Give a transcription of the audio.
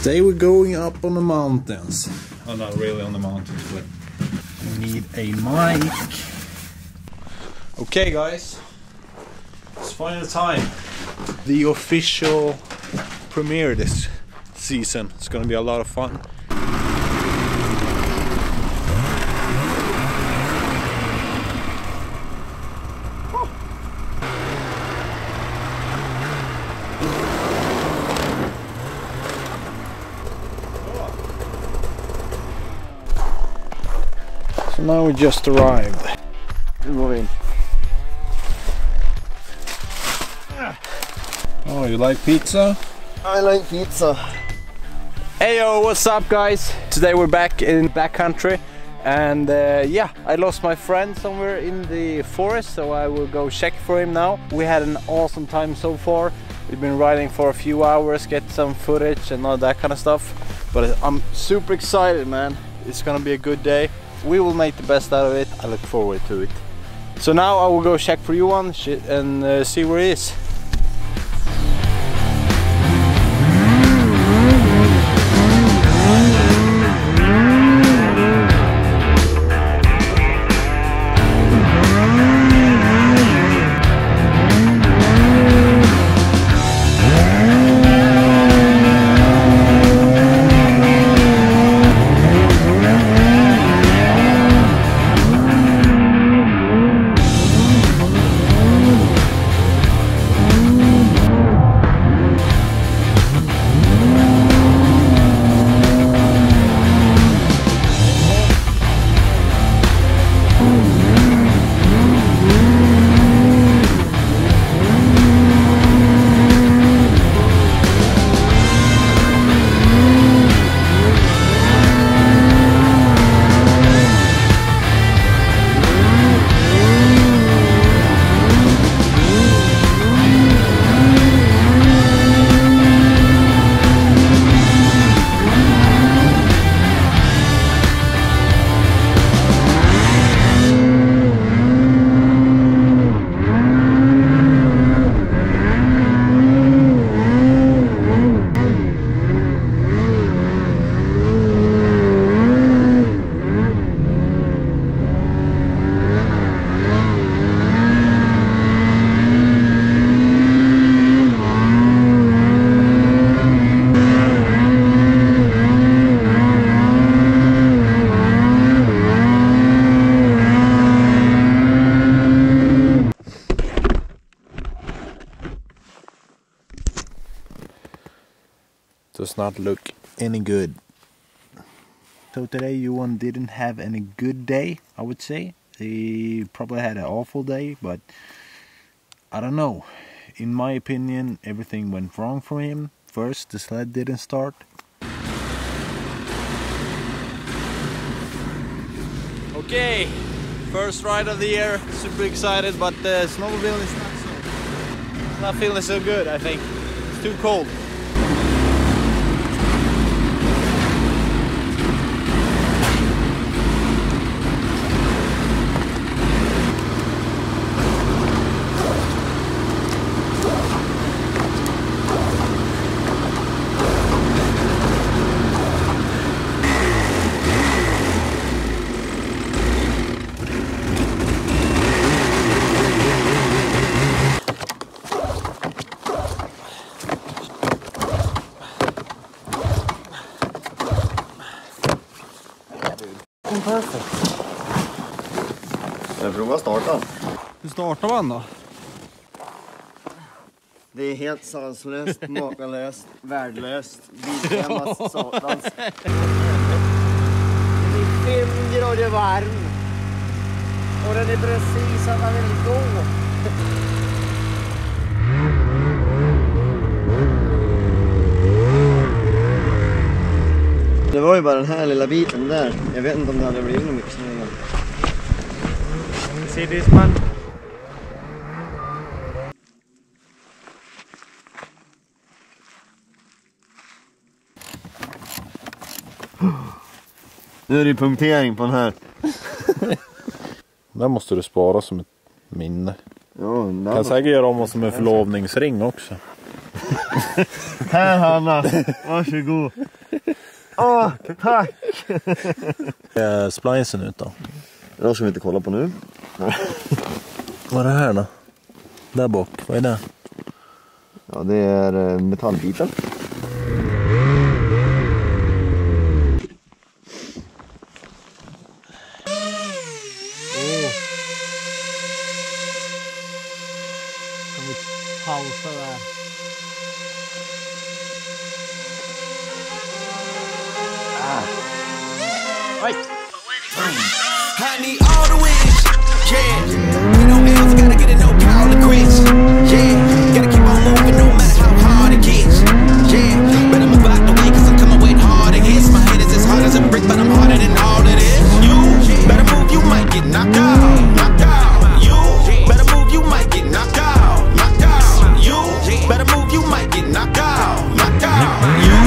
Today we're going up on the mountains. Oh, not really on the mountains, but we need a mic. Okay guys, it's final time. The official premiere this season. It's gonna be a lot of fun. So now we just arrived. Oh, you like pizza? I like pizza. Hey yo, what's up guys? Today we're back in backcountry and yeah, I lost my friend somewhere in the forest, so I will go check for him now. We had an awesome time so far. We've been riding for a few hours, get some footage and all that kind of stuff. But I'm super excited, man. It's gonna be a good day. We will make the best out of it. I look forward to it. So now I will go check for Johan and see where he is. Does not look any good. So today Johan didn't have any good day, I would say. He probably had an awful day, but I don't know. In my opinion, everything went wrong for him. First, the sled didn't start. Okay, first ride of the year. Super excited, but the snowmobile is not feeling so good, I think. It's too cold. Perfect. Jag provar starta. Hur startar man då? Det är helt sanslöst, makalöst, värdelöst, bilhemmas satans. Det är 5 grader varm. Och den är precis att man vill gå. Det var ju bara den här lilla biten där. Jag vet inte om det hade blivit något mycket snö. See this man? Nu är det punktering på den här. Den måste du spara som ett minne. Ja, kan säkert göra om oss som en förlovningsring också. Här Hanna, varsågod. Åh, tack! Splicen ut då? Det ska vi inte kolla på nu. Vad är det här då? Där bak, vad är det? Ja, det är metallbiten. Kan vi pausa där? I need all the wins, yeah. Ain't no else, gotta get it, no call to quits, yeah. Gotta keep on moving no matter how hard it gets, yeah. Better move out the way, cause I'm coming with hard against. My head is as hard as a brick, but I'm harder than all of this. You better move, you might get knocked out, knocked out. You better move, you might get knocked out, knocked out. You better move, you might get knocked out, knocked out. You